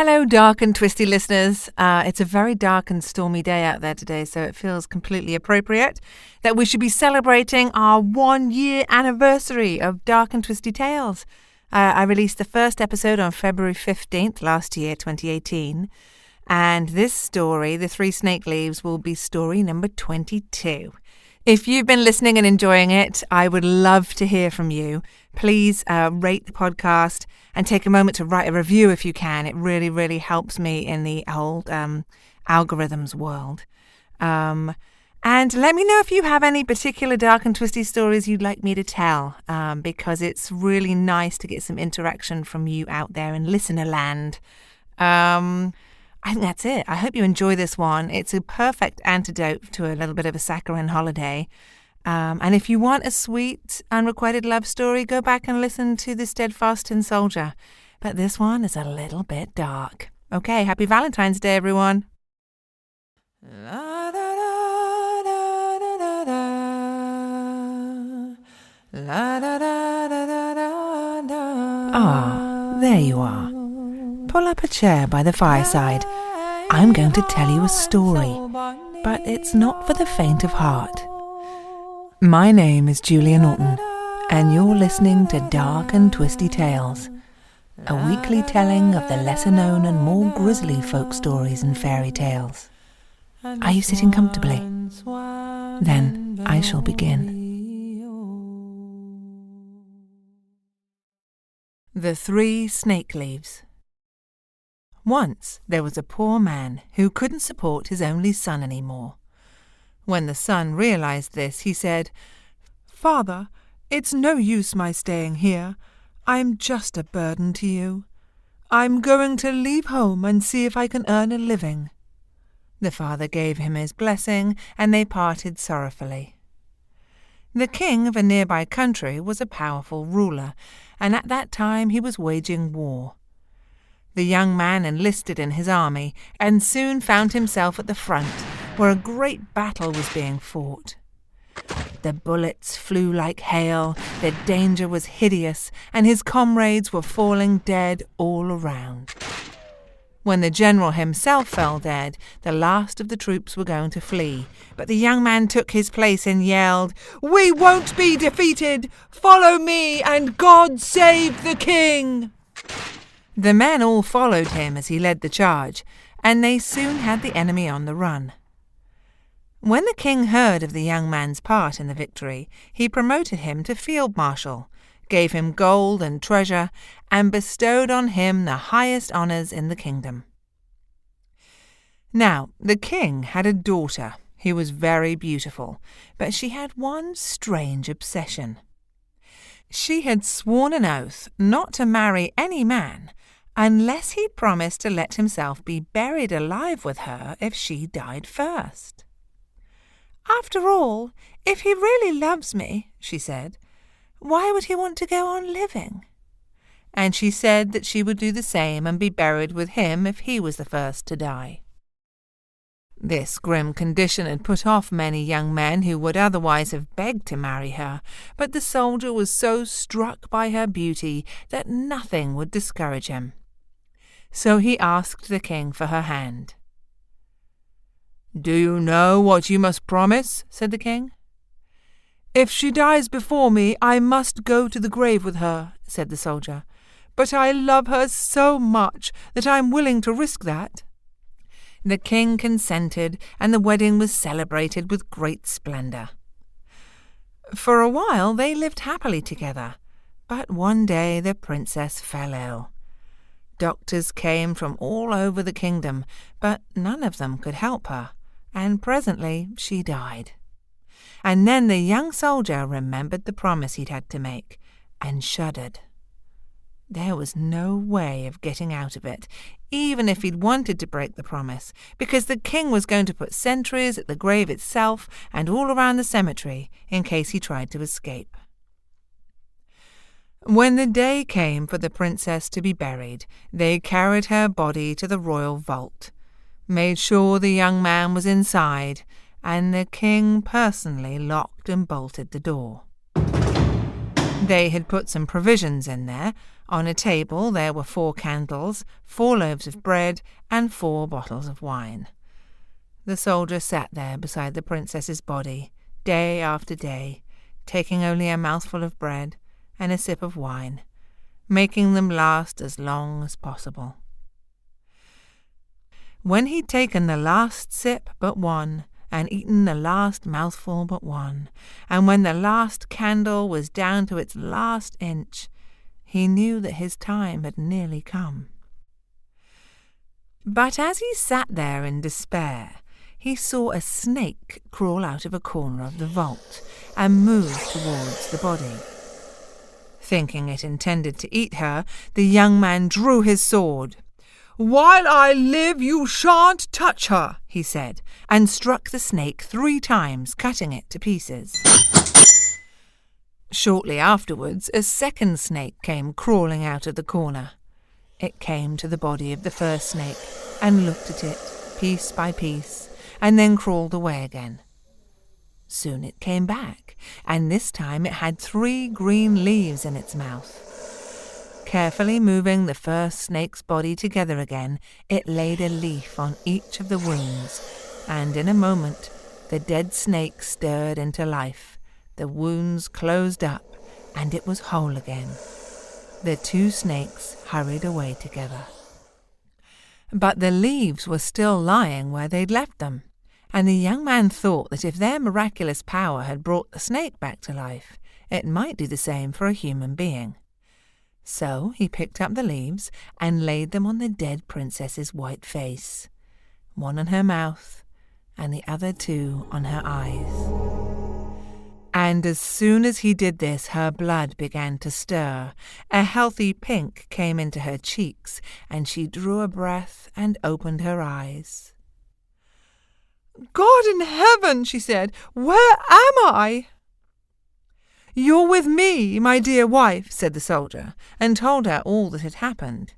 Hello, dark and twisty listeners. It's a very dark and stormy day out there today, so it feels completely appropriate that we should be celebrating our 1-year anniversary of Dark and Twisty Tales. I released the first episode on February 15th last year, 2018, and this story, The Three Snake Leaves, will be story number 22. If you've been listening and enjoying it, I would love to hear from you. Please rate the podcast and take a moment to write a review if you can. It really, really helps me in the old algorithms world. And let me know if you have any particular dark and twisty stories you'd like me to tell, because it's really nice to get some interaction from you out there in listener land. I think that's it. I hope you enjoy this one. It's a perfect antidote to a little bit of a saccharine holiday. And if you want a sweet, unrequited love story, go back and listen to The Steadfast Tin Soldier. But this one is a little bit dark. Okay, happy Valentine's Day, everyone. Ah, there you are. Pull up a chair by the fireside. I'm going to tell you a story, but it's not for the faint of heart. My name is Julia Norton, and you're listening to Dark and Twisty Tales, a weekly telling of the lesser-known and more grisly folk stories and fairy tales. Are you sitting comfortably? Then I shall begin. The Three Snake Leaves. Once there was a poor man who couldn't support his only son any more. When the son realized this, he said, "Father, it's no use my staying here. I'm just a burden to you. I'm going to leave home and see if I can earn a living." The father gave him his blessing, and they parted sorrowfully. The king of a nearby country was a powerful ruler, and at that time he was waging war. The young man enlisted in his army and soon found himself at the front, where a great battle was being fought. The bullets flew like hail, the danger was hideous, and his comrades were falling dead all around. When the general himself fell dead, the last of the troops were going to flee, but the young man took his place and yelled, "We won't be defeated! Follow me, and God save the king!" The men all followed him as he led the charge, and they soon had the enemy on the run. When the king heard of the young man's part in the victory, he promoted him to field marshal, gave him gold and treasure, and bestowed on him the highest honours in the kingdom. Now, the king had a daughter who was very beautiful, but she had one strange obsession. She had sworn an oath not to marry any man unless he promised to let himself be buried alive with her if she died first. "After all, if he really loves me," she said, "why would he want to go on living?" And she said that she would do the same and be buried with him if he was the first to die. This grim condition had put off many young men who would otherwise have begged to marry her, but the soldier was so struck by her beauty that nothing would discourage him. So he asked the king for her hand. "Do you know what you must promise?" said the king. "If she dies before me, I must go to the grave with her," said the soldier. "But I love her so much that I'm willing to risk that." The king consented, and the wedding was celebrated with great splendour. For a while they lived happily together, but one day the princess fell ill. Doctors came from all over the kingdom, but none of them could help her, and presently she died. And then the young soldier remembered the promise he'd had to make, and shuddered. There was no way of getting out of it, even if he'd wanted to break the promise, because the king was going to put sentries at the grave itself and all around the cemetery in case he tried to escape. When the day came for the princess to be buried, they carried her body to the royal vault, made sure the young man was inside, and the king personally locked and bolted the door. They had put some provisions in there, On a table there were 4 candles, 4 loaves of bread, and 4 bottles of wine. The soldier sat there beside the princess's body, day after day, taking only a mouthful of bread and a sip of wine, making them last as long as possible. When he'd taken the last sip but one, and eaten the last mouthful but one, and when the last candle was down to its last inch, he knew that his time had nearly come. But as he sat there in despair, he saw a snake crawl out of a corner of the vault and move towards the body. Thinking it intended to eat her, the young man drew his sword. "While I live, you shan't touch her," he said, and struck the snake 3 times, cutting it to pieces. Shortly afterwards, a second snake came crawling out of the corner. It came to the body of the first snake and looked at it, piece by piece, and then crawled away again. Soon it came back, and this time it had 3 green leaves in its mouth. Carefully moving the first snake's body together again, it laid a leaf on each of the wounds, and in a moment the dead snake stirred into life. The wounds closed up, and it was whole again. The 2 snakes hurried away together. But the leaves were still lying where they'd left them, and the young man thought that if their miraculous power had brought the snake back to life, it might do the same for a human being. So he picked up the leaves and laid them on the dead princess's white face, one on her mouth and the other 2 on her eyes. And as soon as he did this, her blood began to stir. A healthy pink came into her cheeks, and she drew a breath and opened her eyes. "God in heaven," she said, "where am I?" "You're with me, my dear wife," said the soldier, and told her all that had happened.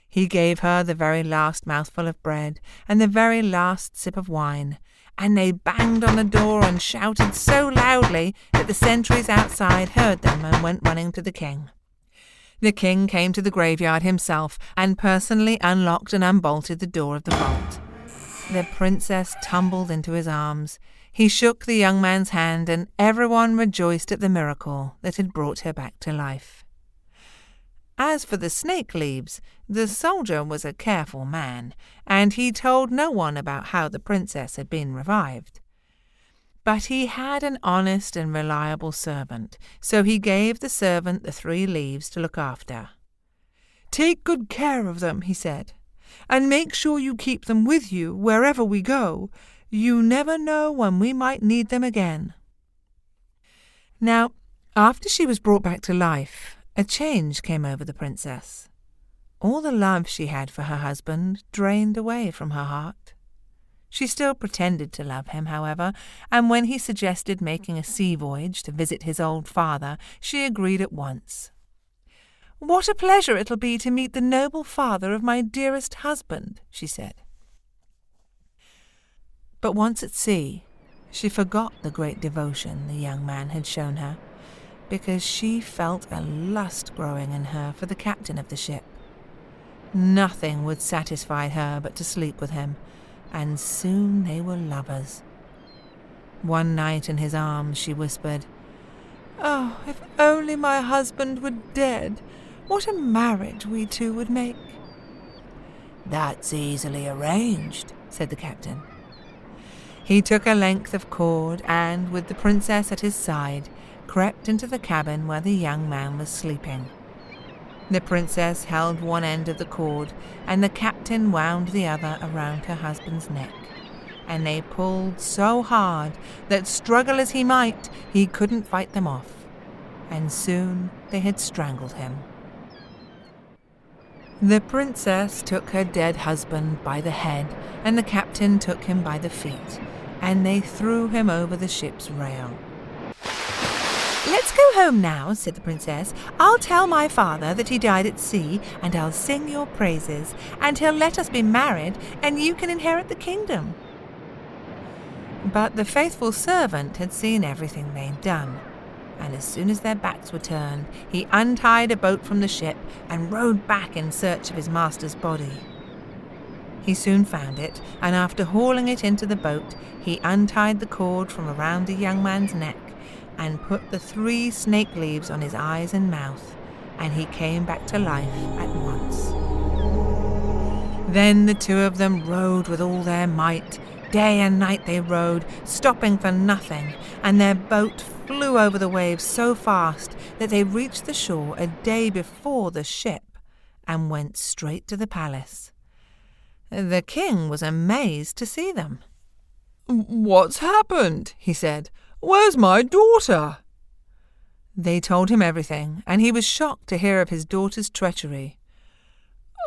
He gave her the very last mouthful of bread and the very last sip of wine, and they banged on the door and shouted so loudly that the sentries outside heard them and went running to the king. The king came to the graveyard himself and personally unlocked and unbolted the door of the vault. The princess tumbled into his arms. He shook the young man's hand, and everyone rejoiced at the miracle that had brought her back to life. As for the snake leaves, the soldier was a careful man, and he told no one about how the princess had been revived. But he had an honest and reliable servant, so he gave the servant the 3 leaves to look after. "Take good care of them," he said, "and make sure you keep them with you wherever we go. You never know when we might need them again." Now, after she was brought back to life, a change came over the princess. All the love she had for her husband drained away from her heart. She still pretended to love him, however, and when he suggested making a sea voyage to visit his old father, she agreed at once. "What a pleasure it'll be to meet the noble father of my dearest husband," she said. But once at sea, she forgot the great devotion the young man had shown her, because she felt a lust growing in her for the captain of the ship. Nothing would satisfy her but to sleep with him, and soon they were lovers. One night in his arms she whispered, "Oh, if only my husband were dead, what a marriage we 2 would make." "That's easily arranged," said the captain. He took a length of cord and, with the princess at his side, crept into the cabin where the young man was sleeping. The princess held one end of the cord, and the captain wound the other around her husband's neck, and they pulled so hard that, struggle as he might, he couldn't fight them off, and soon they had strangled him. The princess took her dead husband by the head, and the captain took him by the feet, and they threw him over the ship's rail. "Let's go home now," said the princess. "I'll tell my father that he died at sea, and I'll sing your praises, and he'll let us be married, and you can inherit the kingdom." But the faithful servant had seen everything they'd done, and as soon as their backs were turned, he untied a boat from the ship and rowed back in search of his master's body. He soon found it, and after hauling it into the boat, he untied the cord from around the young man's neck and put the 3 snake leaves on his eyes and mouth, and he came back to life at once. Then the 2 of them rowed with all their might. Day and night they rowed, stopping for nothing, and their boat flew over the waves so fast that they reached the shore a day before the ship and went straight to the palace. The king was amazed to see them. "What's happened?" he said. "Where's my daughter?" They told him everything, and he was shocked to hear of his daughter's treachery.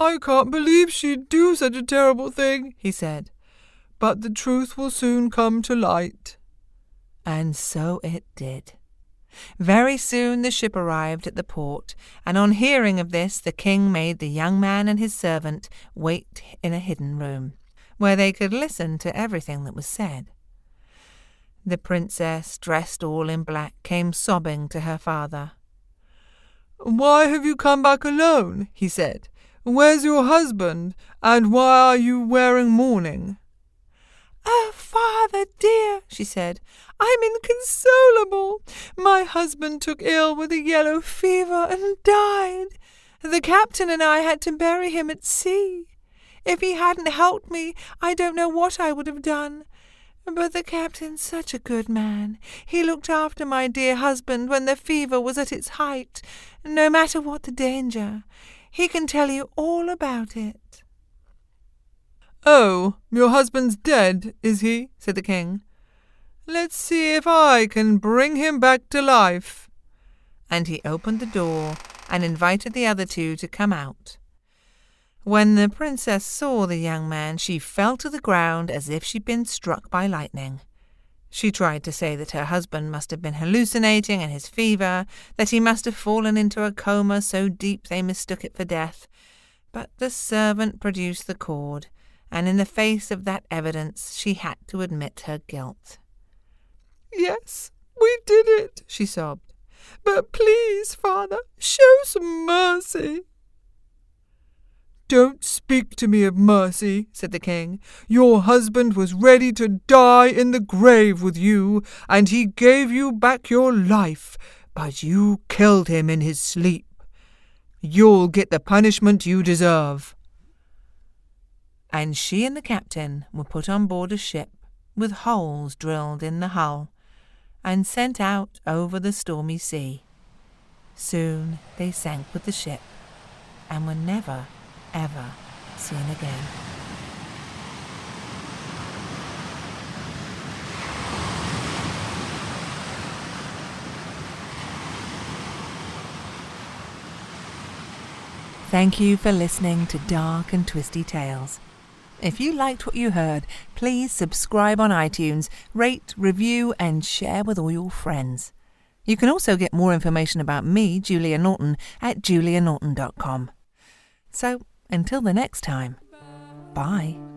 "I can't believe she'd do such a terrible thing," he said. "But the truth will soon come to light." And so it did. Very soon the ship arrived at the port, and on hearing of this the king made the young man and his servant wait in a hidden room, where they could listen to everything that was said. The princess, dressed all in black, came sobbing to her father. "Why have you come back alone?" he said. "Where's your husband, and why are you wearing mourning?" "Oh, father dear," she said, "I'm inconsolable. My husband took ill with a yellow fever and died. The captain and I had to bury him at sea. If he hadn't helped me, I don't know what I would have done. But the captain's such a good man. He looked after my dear husband when the fever was at its height, no matter what the danger. He can tell you all about it." "Oh, your husband's dead, is he?" said the king. "Let's see if I can bring him back to life." And he opened the door and invited the other 2 to come out. When the princess saw the young man, she fell to the ground as if she'd been struck by lightning. She tried to say that her husband must have been hallucinating in his fever, that he must have fallen into a coma so deep they mistook it for death. But the servant produced the cord, and in the face of that evidence she had to admit her guilt. "Yes, we did it," she sobbed. "But please, father, show some mercy." "Don't speak to me of mercy," said the king. "Your husband was ready to die in the grave with you, and he gave you back your life, but you killed him in his sleep. You'll get the punishment you deserve." And she and the captain were put on board a ship with holes drilled in the hull and sent out over the stormy sea. Soon they sank with the ship and were never, ever seen again. Thank you for listening to Dark and Twisty Tales. If you liked what you heard, please subscribe on iTunes, rate, review, and share with all your friends. You can also get more information about me, Julia Norton, at julianorton.com. So, until the next time, bye.